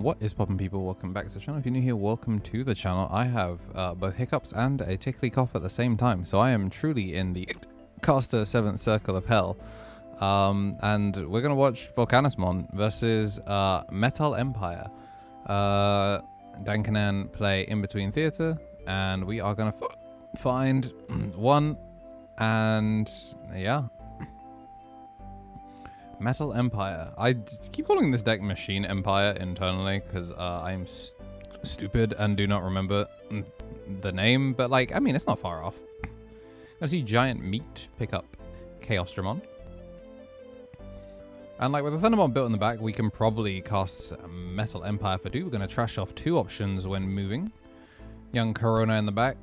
What is poppin' people? Welcome back to the channel. If you're new here, welcome to the channel. I have both hiccups and a tickly cough at the same time, so I am truly in the caster 7th circle of hell. And we're gonna watch Vulcanusmon versus Metal Empire. Dan Kanan play in between theater, and we are gonna find one, and yeah. Metal Empire. I keep calling this deck Machine Empire internally because I'm stupid and do not remember the name, but like, I mean, it's not far off. I see Giant Meat pick up KnTElixar. And like with the Thundermon built in the back, we can probably cast Metal Empire for 2. We're going to trash off 2 options when moving. Young Corona in the back.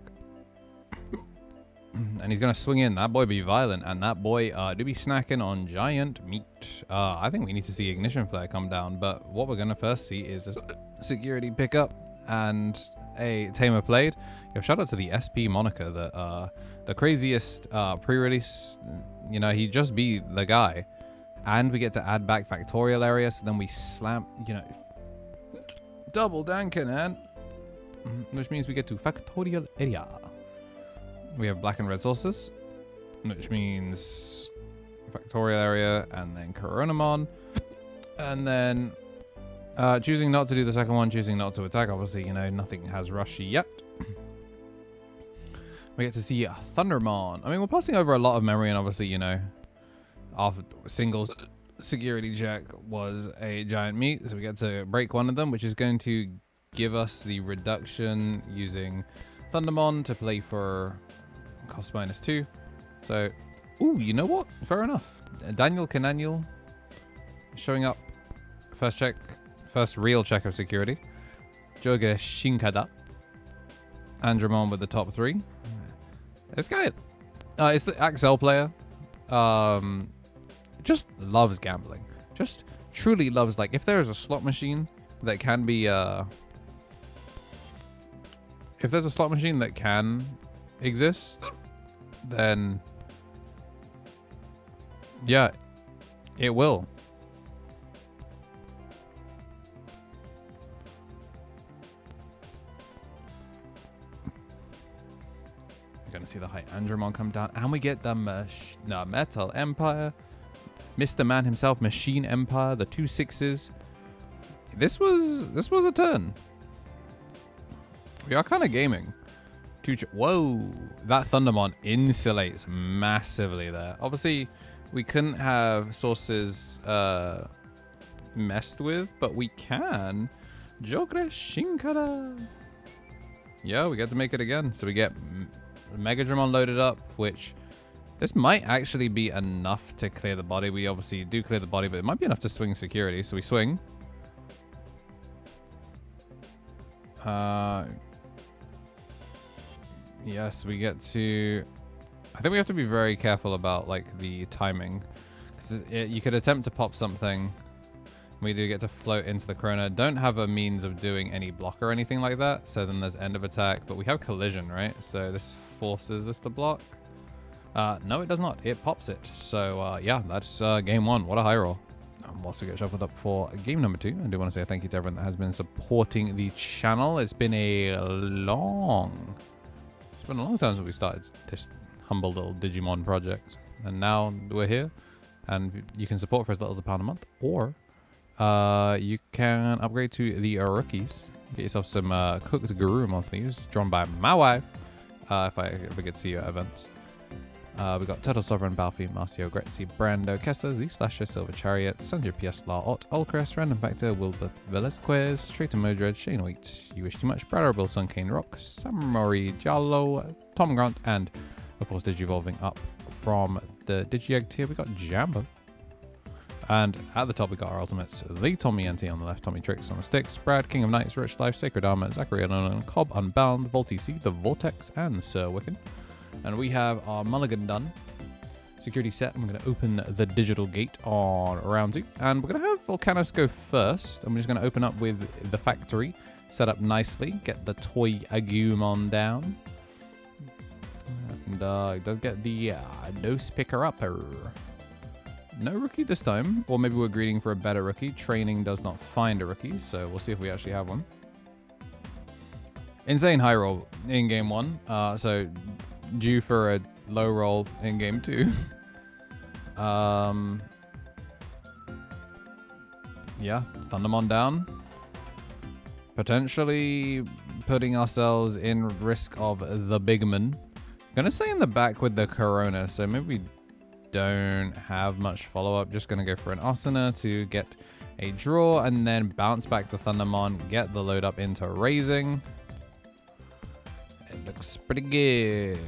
And he's going to swing in. That boy be violent. And that boy do be snacking on Giant Meat. I think we need to see Ignition Flare come down. But what we're going to first see is a security pickup and a Tamer played. Yo, shout out to the SP moniker. The craziest pre-release. You know, he just be the guy. And we get to add back Factorial Area. So then we slam, you know, double Dankanan. Which means we get to Factorial Area. We have black and red sources, which means Factorial Area and then Coronamon. And then choosing not to do the second one, choosing not to attack. Obviously, you know, nothing has Rushy yet. We get to see Thundermon. I mean, we're passing over a lot of memory, and obviously, you know, our singles security check was a Giant Meat. So we get to break one of them, which is going to give us the reduction using Thundermon to play for cost -2. So, ooh, you know what? Fair enough. Daniel Kananiel showing up. First check. First real check of security. Joga Shinkada. Andromon with the top 3. This guy is the Axel player. Just loves gambling. Just truly loves, like, if there is a slot machine that can be if there's a slot machine that can exist, then yeah, it will. You're gonna see the high Andromon come down, and we get the Metal Empire, Mr. Man himself, Machine Empire, the 2 6s. This was a turn. We are kind of gaming. Whoa, that Thundermon insulates massively there. Obviously, we couldn't have sources messed with, but we can. Jogre Shinkara. Yeah, we get to make it again. So we get Megadramon loaded up, which this might actually be enough to clear the body. We obviously do clear the body, but it might be enough to swing security. So we swing. Yes, we get to... I think we have to be very careful about, like, the timing. 'Cause you could attempt to pop something. We do get to float into the Chrono. Don't have a means of doing any block or anything like that. So then there's end of attack. But we have collision, right? So this forces this to block. No, it does not. It pops it. So, yeah, that's game 1. What a high roll. Whilst we get shuffled up for game number 2, I do want to say thank you to everyone that has been supporting the channel. It's been a long time since we started this humble little Digimon project, and now we're here, and you can support for as little as £1 a month, or you can upgrade to the rookies, get yourself some cooked Garurumon sleeves drawn by my wife, if I ever get to see you at events. We got Turtle Sovereign, Balfi, Marcio, Gretzi, Brando, Kessa, Z-Slasher, Silver Chariot, Sandra PS, La Ot, Ulcrest, Random Factor, Wilbert, Velasquez, Traitor Modred, Shane Wheat, You Wish Too Much, Bradorable, Sunkane Rock, Samurai Jallo, Tom Grant, and of course Digivolving up from the Digi-Egg tier, we got Jambo. And at the top, we got our ultimates, the Tommy NT on the left, Tommy Tricks on the sticks, Brad, King of Knights, Rich Life, Sacred Armor, Zachary Unknown, Cobb Unbound, Voltec, The Vortex, and Sir Wiccan. And we have our mulligan done. Security set, and we're going to open the digital gate on round 2. And we're going to have Volcanus go first. I'm just going to open up with the factory, set up nicely, get the toy Agumon down. And it does get the nose picker upper. no rookie this time. Or maybe we're greeting for a better rookie. Training does not find a rookie, so we'll see if we actually have one. Insane high roll in game 1. So due for a low roll in game 2. Yeah, Thundermon down. Potentially putting ourselves in risk of the Bigman. Gonna stay in the back with the Corona, so maybe we don't have much follow-up. Just gonna go for an Asuna to get a draw and then bounce back the Thundermon, get the load up into raising. It looks pretty good.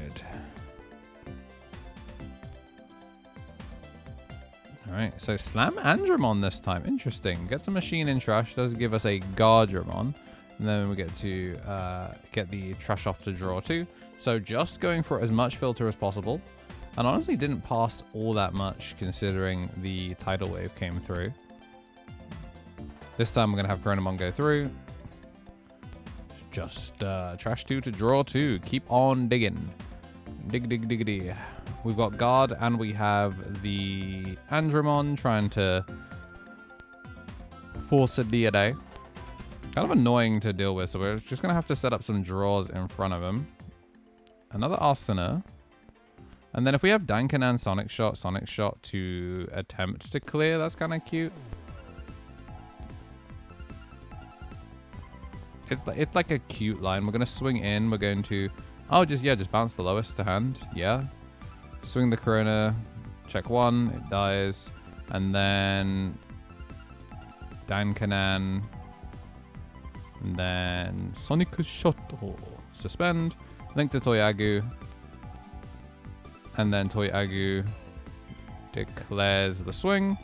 Alright, so Slam Andromon this time. Interesting. Gets a machine in trash. Does give us a Guardramon. And then we get to get the trash off to draw 2. So just going for as much filter as possible. And honestly didn't pass all that much considering the tidal wave came through. This time we're going to have Chronomon go through. Just trash 2 to draw 2. Keep on digging. Dig, dig, diggity. We've got Guard and we have the Andromon trying to force a Deoday. Kind of annoying to deal with, so we're just going to have to set up some draws in front of him. Another Asuna. And then if we have Dankanan Sonic Shot to attempt to clear, that's kind of cute. It's like a cute line. We're going to swing in. We're going to... Oh, just bounce the lowest to hand. Yeah. Swing the Corona. Check 1. It dies. And then... Dankanan. And then... Sonic Shot. Suspend. Link to Toyagu. And then Toyagu declares the swing.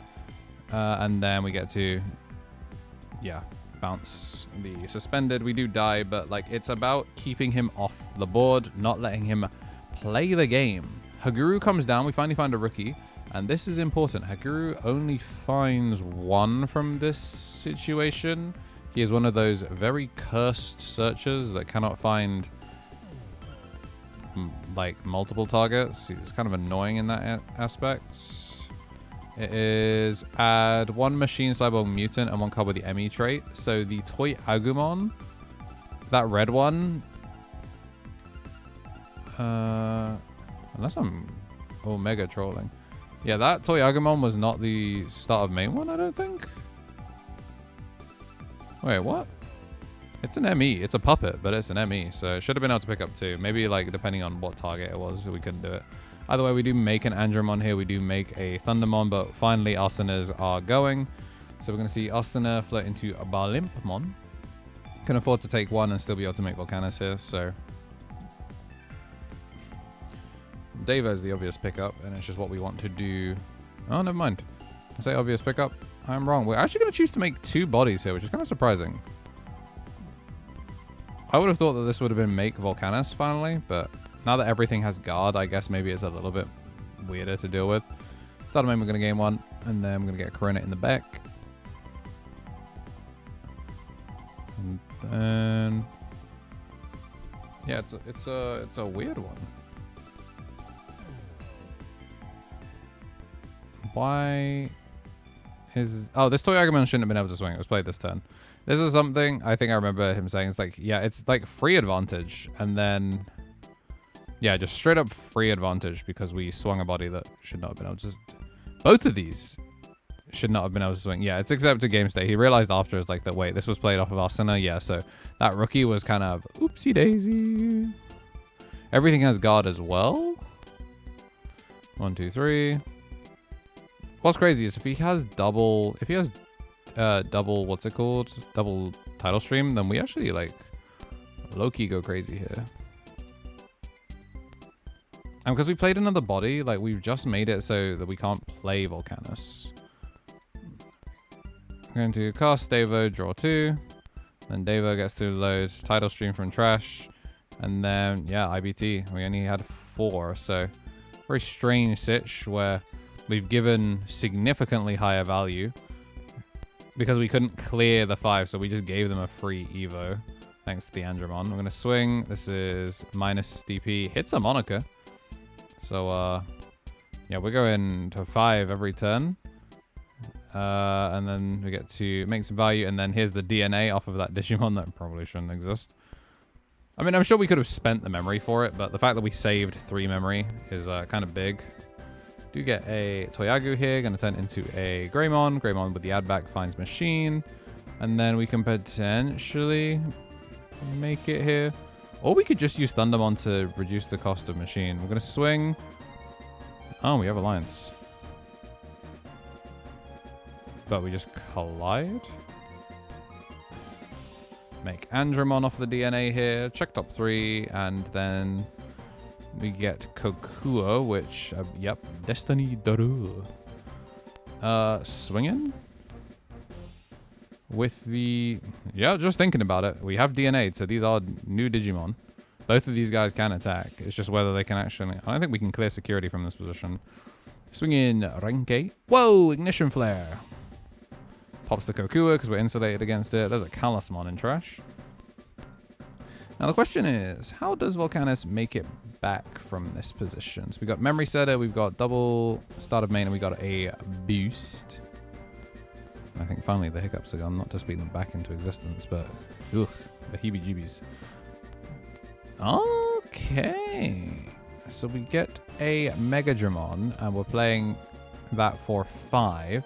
And then we get to... Yeah. Bounce the suspended. We do die, but like it's about keeping him off the board, not letting him play the game. Haguru comes down. We finally find a rookie, and this is important. Haguru only finds 1 from this situation. He is one of those very cursed searchers that cannot find like multiple targets. He's kind of annoying in that aspect. It is add 1 Machine Cyborg Mutant and 1 card with the ME trait. So the Toy Agumon, that red one, unless I'm Omega trolling. Yeah, that Toy Agumon was not the start of main one, I don't think. Wait, what? It's an ME. It's a puppet, but it's an ME. So it should have been able to pick up 2. Maybe like depending on what target it was, we couldn't do it. Either way, we do make an Andromon here. We do make a Thundermon, but finally Asunas are going. So we're going to see Asuna float into a Balimpmon. Can afford to take 1 and still be able to make Vulcanus here, so... Deva is the obvious pickup, and it's just what we want to do. Oh, never mind. I say obvious pickup. I'm wrong. We're actually going to choose to make 2 bodies here, which is kind of surprising. I would have thought that this would have been make Vulcanus finally, but... Now that everything has guard, I guess maybe it's a little bit weirder to deal with. Start of main, we're going to game 1, and then we're going to get Corona in the back. And then... Yeah, it's a weird one. Why is... Oh, this Toy Agumon shouldn't have been able to swing. It was played this turn. This is something I think I remember him saying. It's like, yeah, it's like free advantage, and then... Yeah, just straight up free advantage because we swung a body that should not have been able to... Both of these should not have been able to swing. Yeah, it's accepted game state. He realized after, it's like that, wait, this was played off of Asuna? Yeah, so that rookie was kind of oopsie daisy. Everything has guard as well. 1, 2, 3. What's crazy is if he has double... If he has double, what's it called? Double title stream, then we actually, like, low-key go crazy here. And because we played another body, like we've just made it so that we can't play Vulcanus. We're going to cast Devo, draw 2. Then Devo gets to load title stream from trash. And then, yeah, IBT. We only had 4, so very strange sitch where we've given significantly higher value because we couldn't clear the 5, so we just gave them a free Evo thanks to the Andromon. I'm going to swing. This is minus DP. Hits a Monica. So, Yeah, we're going to 5 every turn. And then we get to make some value, and then here's the DNA off of that Digimon that probably shouldn't exist. I mean, I'm sure we could have spent the memory for it, but the fact that we saved 3 memory is kind of big. Do get a Toyagu here, gonna turn into a Greymon. Greymon with the add back finds machine. And then we can potentially make it here. Or we could just use Thundermon to reduce the cost of machine. We're gonna swing. Oh, we have Alliance. But we just collide. Make Andromon off the DNA here. Check top 3. And then we get Kokua, which, yep, Destiny Daru. Swinging? With the... Yeah, just thinking about it. We have DNA, so these are new Digimon. Both of these guys can attack. It's just whether they can actually... I don't think we can clear security from this position. Swing in Renke. Whoa! Ignition Flare. Pops the Kokua because we're insulated against it. There's a Kalasmon in trash. Now the question is, how does Vulcanus make it back from this position? So we got Memory Setter, we've got double start of main, and we got a boost. I think finally the hiccups are gone, not to speed them back into existence, but ugh, the heebie-jeebies. Okay. So we get a Megadramon, and we're playing that for 5.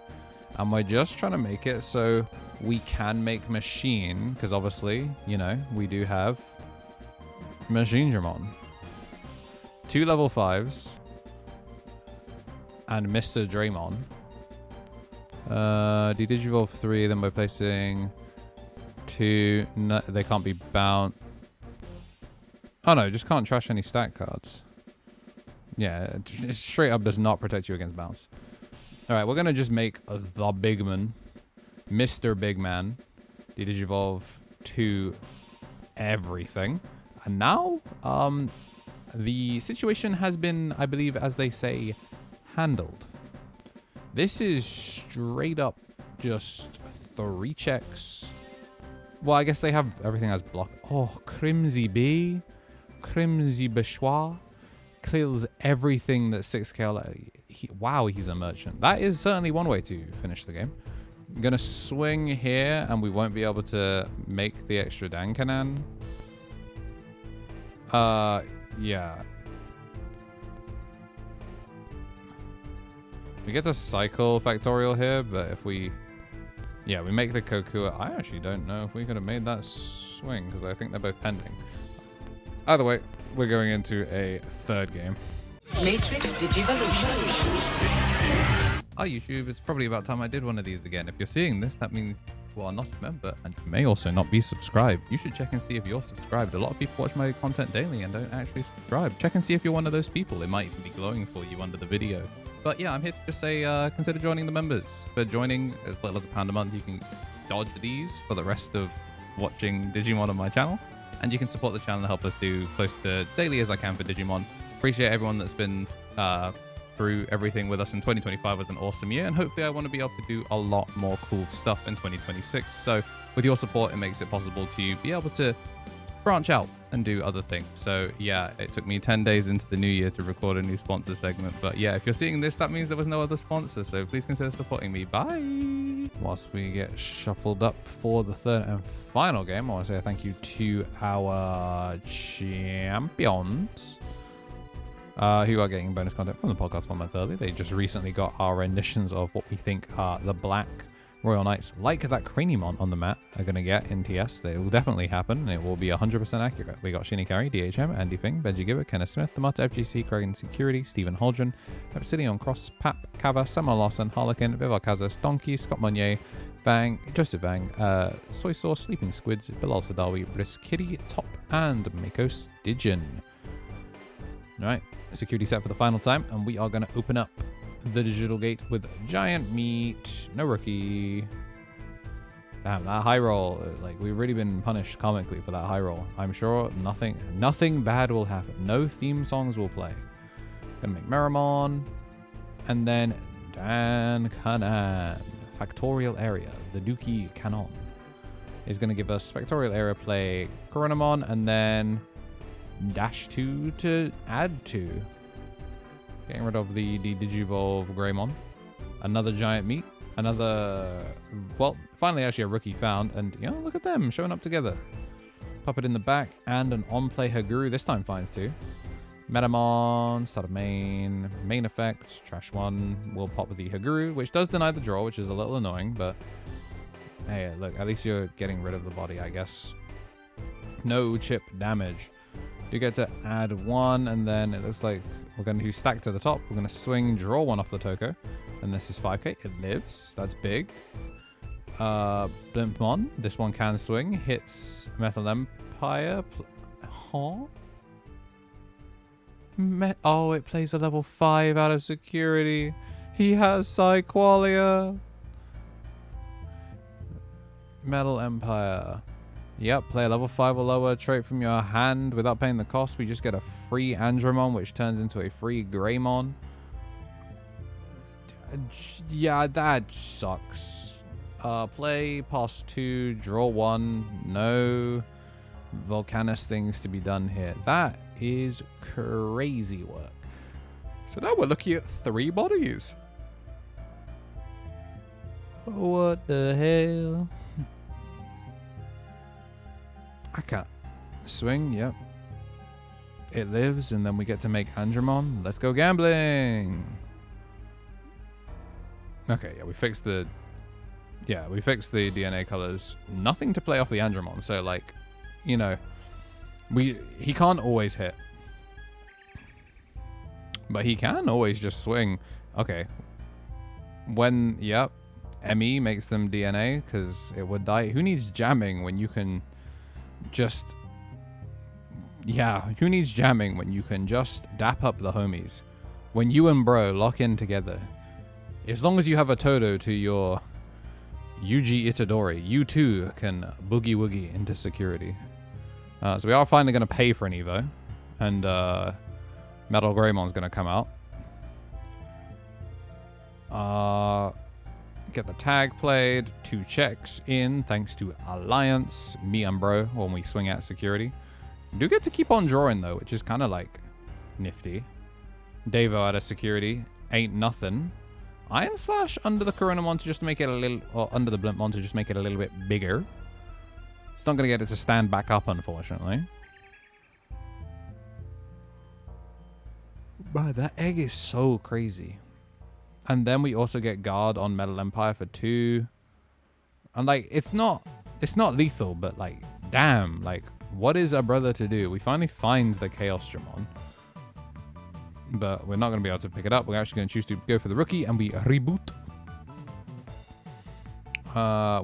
And we're just trying to make it so we can make machine, because obviously, you know, we do have Machine Dramon. 2 level 5s. And Mr. Draymon. Digivolve 3, then by placing 2. No, they can't be bound. Oh no, just can't trash any stack cards. Yeah, it straight up does not protect you against bounce. Alright, we're gonna just make the big man. Mr. Big Man. Digivolve to everything. And now, the situation has been, I believe, as they say, handled. This is straight up just 3 checks. Well, I guess they have everything as block. Oh, Crimsy B. Crimsy Bechois. Kills everything that 6K. Wow, he's a merchant. That is certainly one way to finish the game. I'm gonna swing here, and we won't be able to make the extra Dankanan. Yeah. We get to cycle Factorial here, but if we... Yeah, we make the Kokua. I actually don't know if we could have made that swing, because I think they're both pending. Either way, we're going into a 3rd game. Matrix Digivolution. Hi YouTube, it's probably about time I did one of these again. If you're seeing this, that means you are not a member and you may also not be subscribed. You should check and see if you're subscribed. A lot of people watch my content daily and don't actually subscribe. Check and see if you're one of those people. It might even be glowing for you under the video. But yeah, I'm here to just say consider joining the members. For joining as little as £1 a month, you can dodge these for the rest of watching Digimon on my channel. And you can support the channel and help us do close to daily as I can for Digimon. Appreciate everyone that's been through everything with us in 2025. Was an awesome year, and hopefully I want to be able to do a lot more cool stuff in 2026. So with your support, it makes it possible to be able to branch out and do other things. So yeah, it took me 10 days into the new year to record a new sponsor segment, but yeah, if you're seeing this, that means there was no other sponsor, so please consider supporting me. Bye. Whilst we get shuffled up for the 3rd and final game, I want to say thank you to our champions who are getting bonus content from the podcast 1 month early. They just recently got our renditions of what we think are the Black Royal Knights, like that Craniumon on the mat, are going to get in TS. It will definitely happen, and it will be 100% accurate. We got Shinikari, DHM, Andy Fing, Benji Gibbert, Kenneth Smith, the Mata FGC, Kragan Security, Stephen Holdren, Obsidian Cross, Pap, Kava, Samuel Lawson, Harlequin, Vivar Kazas, Donkey, Scott Monnier, Vang, Joseph Vang, Soy Sauce, Sleeping Squids, Bilal Sadawi, Brisk Kitty, Top, and Mako Stygian. Alright, security set for the final time, and we are going to open up the digital gate with Giant Meat. No rookie. Damn, that high roll. Like, we've really been punished comically for that high roll. I'm sure nothing bad will happen. No theme songs will play. Gonna make Meramon. And then Dankanan. Factorial Area. The Dookie Canon is gonna give us Factorial Area play Coronamon, and then dash 2 to add 2. Getting rid of the Digivolve Greymon. Another giant meat. Another... Well, finally actually a rookie found. And, you know, look at them showing up together. Pop it in the back. And an on-play Haguru. This time finds two. Metamon. Start of main. Main effect. Trash one. We'll pop the Haguru, which does deny the draw, which is a little annoying. But, hey, look. At least you're getting rid of the body, I guess. No chip damage. You get to add one, and then it looks like we're going to stack to the top. We're going to swing, draw one off the Toko. And this is 5k. It lives. That's big. Blimpmon. This one can swing. Hits Metal Empire. Huh? Oh, it plays a level 5 out of security. He has Psyqualia. Metal Empire. Yep, play a level 5 or lower trait from your hand without paying the cost. We just get a free Andromon, which turns into a free Greymon. Yeah, that sucks. Play, pass 2, draw 1. No Vulcanus things to be done here. That is crazy work. So now we're looking at 3 bodies. What the hell? I can't swing. Yep, it lives, and then we get to make Andromon. Let's go gambling. Okay, yeah, we fixed the DNA colors. Nothing to play off the Andromon, so like, you know, he can't always hit, but he can always just swing. Okay, yep, ME makes them DNA because it would die. Who needs jamming when you can just, yeah, who needs jamming when you can just dap up the homies? When you and bro lock in together, as long as you have a Todo to your Yuji Itadori, you too can boogie woogie into security. So we are finally going to pay for an Evo, and Metal Greymon's going to come out. Get the tag played, 2 checks in thanks to Alliance, me and bro when we swing at security. Do get to keep on drawing though, which is kind of like nifty. Devo out of security, ain't nothing. Iron Slash under the Coronamon to just make it a little, or under the Blimpmon to just make it a little bit bigger. It's not going to get it to stand back up, unfortunately. Bro, that egg is so crazy. And then we also get guard on Metal Empire for 2. And like, it's not lethal, but like, damn, like, what is a brother to do? We finally find the Chaosdramon, but we're not going to be able to pick it up. We're actually going to choose to go for the rookie, and we reboot.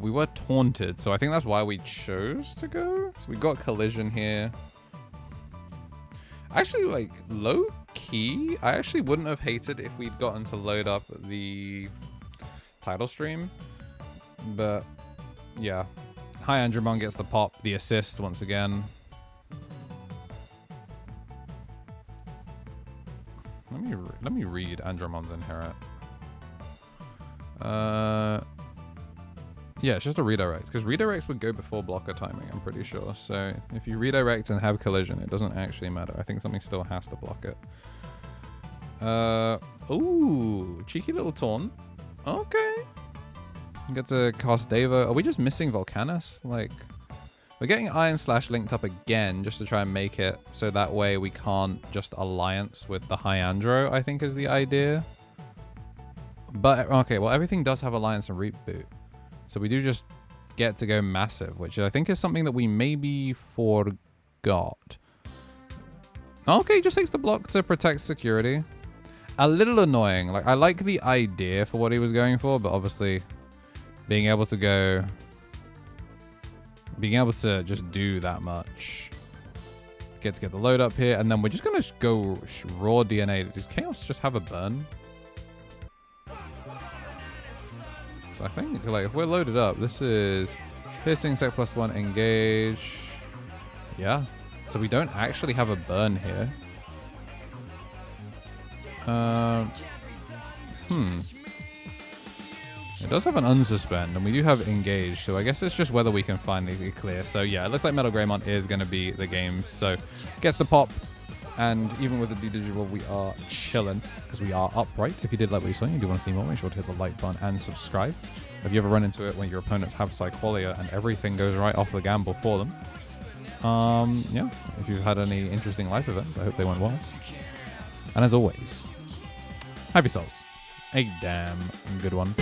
We were taunted, so I think that's why we chose to go. So we got collision here. Actually, like, low key, I actually wouldn't have hated if we'd gotten to load up the title stream. But yeah, High Andromon gets the pop, the assist once again. Let me read Andromon's inherit. Yeah, it's just a redirect, because redirects would go before blocker timing, I'm pretty sure. So if you redirect and have collision, it doesn't actually matter. I think something still has to block it. Ooh, cheeky little taunt. Okay. Get to cast Devo. Are we just missing Vulcanus? Like, we're getting Iron Slash linked up again just to try and make it so that way we can't just alliance with the High Andro, I think is the idea. But, okay, well, everything does have alliance and reboot. So we do just get to go massive, which I think is something that we maybe forgot. Okay, just takes the block to protect security. A little annoying. Like, I like the idea for what he was going for, but obviously being able to just do that much. Get to get the load up here, and then we're just gonna go raw DNA. Does Chaos just have a burn? So I think, like, if we're loaded up, this is piercing, sec +1, engage. Yeah. So we don't actually have a burn here. It does have an unsuspend, and we do have engage, so I guess it's just whether we can finally clear. So yeah, it looks like Metal Greymon is going to be the game. So gets the pop, And even with the Digimon, we are chilling because we are upright. If you did like what you saw and you do want to see more, make sure to hit the like button and subscribe. Have you ever run into it when your opponents have Psyqualia and everything goes right off the gamble for them? Yeah, if you've had any interesting life events, I hope they went well. And as always, have yourselves a damn good one.